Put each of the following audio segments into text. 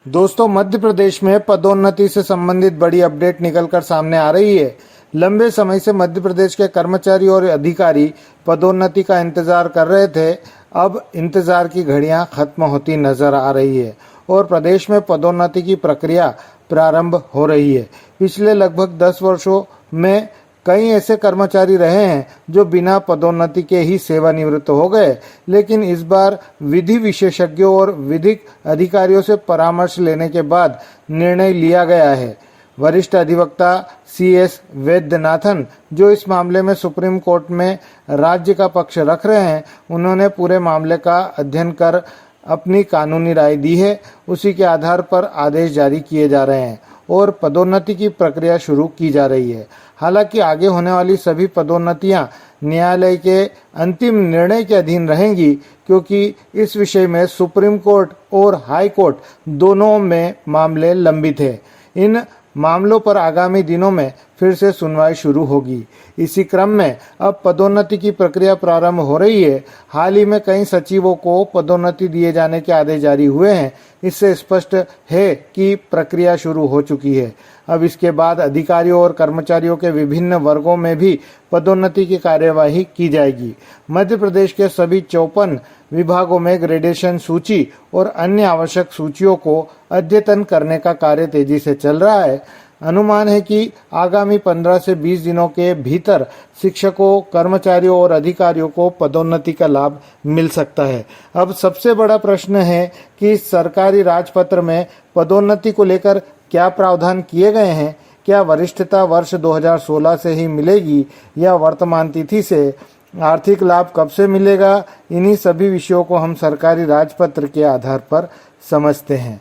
दोस्तों, मध्य प्रदेश में पदोन्नति से संबंधित बड़ी अपडेट निकलकर सामने आ रही है। लंबे समय से मध्य प्रदेश के कर्मचारी और अधिकारी पदोन्नति का इंतजार कर रहे थे। अब इंतजार की घड़ियां खत्म होती नजर आ रही है और प्रदेश में पदोन्नति की प्रक्रिया प्रारंभ हो रही है। पिछले लगभग 10 वर्षों में कई ऐसे कर्मचारी रहे हैं जो बिना पदोन्नति के ही सेवानिवृत्त हो गए, लेकिन इस बार विधि विशेषज्ञों और विधिक अधिकारियों से परामर्श लेने के बाद निर्णय लिया गया है। वरिष्ठ अधिवक्ता CS वैद्यनाथन, जो इस मामले में सुप्रीम कोर्ट में राज्य का पक्ष रख रहे हैं, उन्होंने पूरे मामले का अध्ययन कर अपनी कानूनी राय दी है। उसी के आधार पर आदेश जारी किए जा रहे हैं और पदोन्नति की प्रक्रिया शुरू की जा रही है। हालांकि आगे होने वाली सभी पदोन्नतियां न्यायालय के अंतिम निर्णय के अधीन रहेंगी, क्योंकि इस विषय में सुप्रीम कोर्ट और हाई कोर्ट दोनों में मामले लंबित हैं। इन मामलों पर आगामी दिनों में फिर से सुनवाई शुरू होगी। इसी क्रम में अब पदोन्नति की प्रक्रिया प्रारंभ हो रही है। हाल ही में कई सचिवों को पदोन्नति दिए जाने के आदेश जारी हुए हैं। इससे स्पष्ट है कि प्रक्रिया शुरू हो चुकी है। अब इसके बाद अधिकारियों और कर्मचारियों के विभिन्न वर्गों में भी पदोन्नति की कार्यवाही की जाएगी। मध्य प्रदेश के सभी 54 विभागों में ग्रेडेशन सूची और अन्य आवश्यक सूचियों को अद्यतन करने का कार्य तेजी से चल रहा है। अनुमान है कि आगामी 15 से 20 दिनों के भीतर शिक्षकों, कर्मचारियों और अधिकारियों को पदोन्नति का लाभ मिल सकता है। अब सबसे बड़ा प्रश्न है कि सरकारी राजपत्र में पदोन्नति को लेकर क्या प्रावधान किए गए हैं। क्या वरिष्ठता वर्ष 2016 से ही मिलेगी या वर्तमान तिथि से? आर्थिक लाभ कब से मिलेगा? इन्हीं सभी विषयों को हम सरकारी राजपत्र के आधार पर समझते हैं।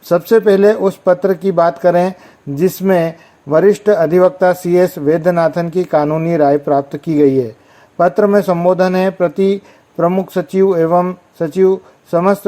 सबसे पहले उस पत्र की बात करें जिसमें वरिष्ठ अधिवक्ता CS वैद्यनाथन की कानूनी राय प्राप्त की गई है। पत्र में संबोधन है प्रति प्रमुख सचिव एवं सचिव, समस्त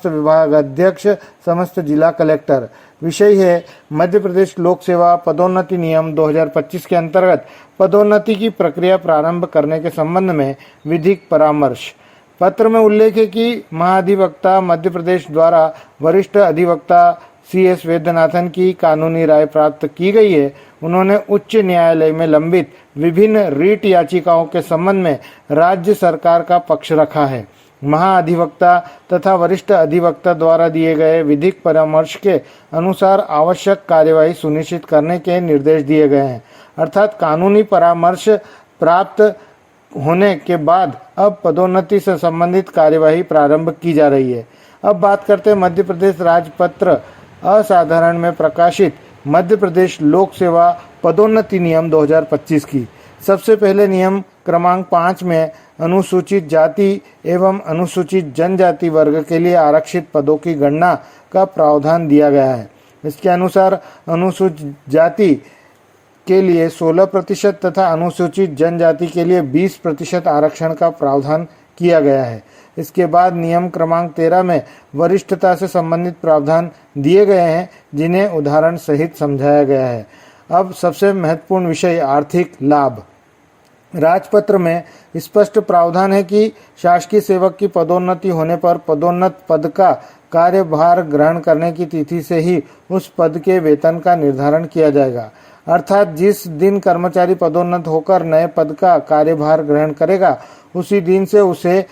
विभाग अध्यक्ष, समस्त जिला कलेक्टर। विषय है मध्य प्रदेश लोक सेवा पदोन्नति नियम 2025 के अंतर्गत पदोन्नति की प्रक्रिया प्रारंभ करने के संबंध में विधिक परामर्श। पत्र में उल्लेख है कि महाधिवक्ता मध्य प्रदेश द्वारा वरिष्ठ अधिवक्ता CS वैद्यनाथन की कानूनी राय प्राप्त की गई है। उन्होंने उच्च न्यायालय में लंबित विभिन्न रीट याचिकाओं के संबंध में राज्य सरकार का पक्ष रखा है। महाअधिवक्ता तथा वरिष्ठ अधिवक्ता द्वारा दिए गए विधिक परामर्श के अनुसार आवश्यक कार्यवाही सुनिश्चित करने के निर्देश दिए गए हैं। अर्थात कानूनी परामर्श प्राप्त होने के बाद अब पदोन्नति से संबंधित कार्यवाही प्रारंभ की जा रही है। अब बात करते हैं मध्य प्रदेश राजपत्र असाधारण में प्रकाशित मध्य प्रदेश लोक सेवा पदोन्नति नियम 2025 की। सबसे पहले नियम क्रमांक 5 में अनुसूचित जाति एवं अनुसूचित जनजाति वर्ग के लिए आरक्षित पदों की गणना का प्रावधान दिया गया है। इसके अनुसार अनुसूचित जाति के लिए 16% तथा अनुसूचित जनजाति के लिए 20% आरक्षण का प्रावधान किया गया है। इसके बाद नियम क्रमांक 13 में वरिष्ठता से संबंधित प्रावधान दिए गए हैं, जिन्हें उदाहरण सहित समझाया गया है। अब सबसे महत्वपूर्ण विषय आर्थिक लाभ। राजपत्र में स्पष्ट प्रावधान है कि शासकीय सेवक की पदोन्नति होने पर पदोन्नत पद का कार्यभार ग्रहण करने की तिथि से ही उस पद के वेतन का निर्धारण किया जाएगा। अर्थात जिस दिन कर्मचारी पदोन्नत होकर नए पद का कार्यभार ग्रहण करेगा, उसी दिन से उसे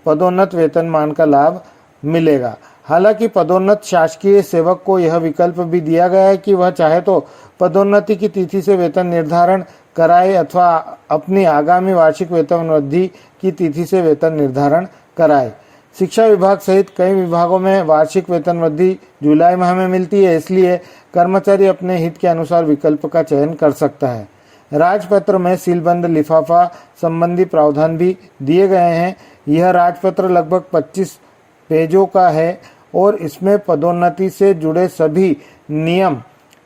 पदोन्नत वेतनमान का लाभ मिलेगा। हालांकि पदोन्नत शासकीय सेवक को यह विकल्प भी दिया गया है कि वह चाहे तो पदोन्नति की तिथि से वेतन निर्धारण कराए अथवा अपनी आगामी वार्षिक वेतन वृद्धि की तिथि से वेतन निर्धारण कराए। शिक्षा विभाग सहित कई विभागों में वार्षिक वेतन वृद्धि जुलाई माह में मिलती है, इसलिए कर्मचारी अपने हित के अनुसार विकल्प का चयन कर सकता है। राजपत्र में सीलबंद लिफाफा संबंधी प्रावधान भी दिए गए हैं। यह राजपत्र लगभग 25 पेजों का है और इसमें पदोन्नति से जुड़े सभी नियम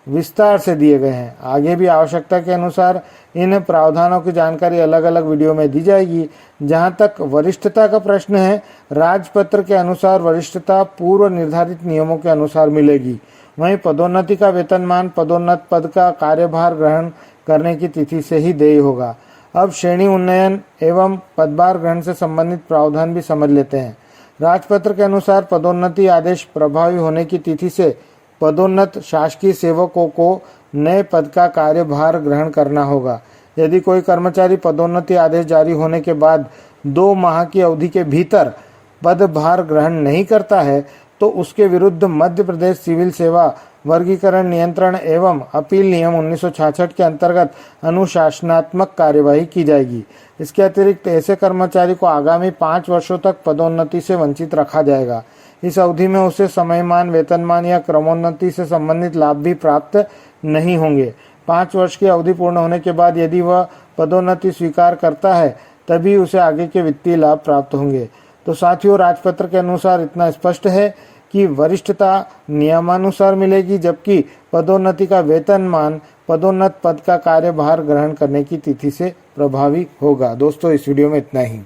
विस्तार से दिए गए हैं। आगे भी आवश्यकता के अनुसार इन प्रावधानों की जानकारी अलग अलग वीडियो में दी जाएगी। जहां तक वरिष्ठता का प्रश्न है, राजपत्र के अनुसार वरिष्ठता पूर्व निर्धारित नियमों के अनुसार मिलेगी। वहीं पदोन्नति का वेतनमान पदोन्नत पद का कार्यभार ग्रहण करने की तिथि से ही देय होगा। अब श्रेणी उन्नयन एवं पदभार ग्रहण से संबंधित प्रावधान भी समझ लेते हैं। राजपत्र के अनुसार पदोन्नति आदेश प्रभावी होने की तिथि से पदोन्नत शासकीय सेवकों को नए पद का कार्यभार ग्रहण करना होगा। यदि कोई कर्मचारी पदोन्नति आदेश जारी होने के बाद 2 माह की अवधि के भीतर पदभार ग्रहण नहीं करता है तो उसके विरुद्ध मध्य प्रदेश सिविल सेवा वर्गीकरण नियंत्रण एवं अपील नियम 1966 के अंतर्गत अनुशासनात्मक कार्यवाही की जाएगी। इसके अतिरिक्त ऐसे कर्मचारी को आगामी 5 वर्षों तक पदोन्नति से वंचित रखा जाएगा। इस अवधि में उसे समयमान, वेतनमान या क्रमोन्नति से संबंधित लाभ भी प्राप्त नहीं होंगे। 5 वर्ष की अवधि पूर्ण होने के बाद यदि वह पदोन्नति स्वीकार करता है तभी उसे आगे के वित्तीय लाभ प्राप्त होंगे। तो साथियों, राजपत्र के अनुसार इतना स्पष्ट है कि वरिष्ठता नियमानुसार मिलेगी, जबकि पदोन्नति का वेतनमान पदोन्नत पद का कार्यभार ग्रहण करने की तिथि से प्रभावी होगा। दोस्तों, इस वीडियो में इतना ही।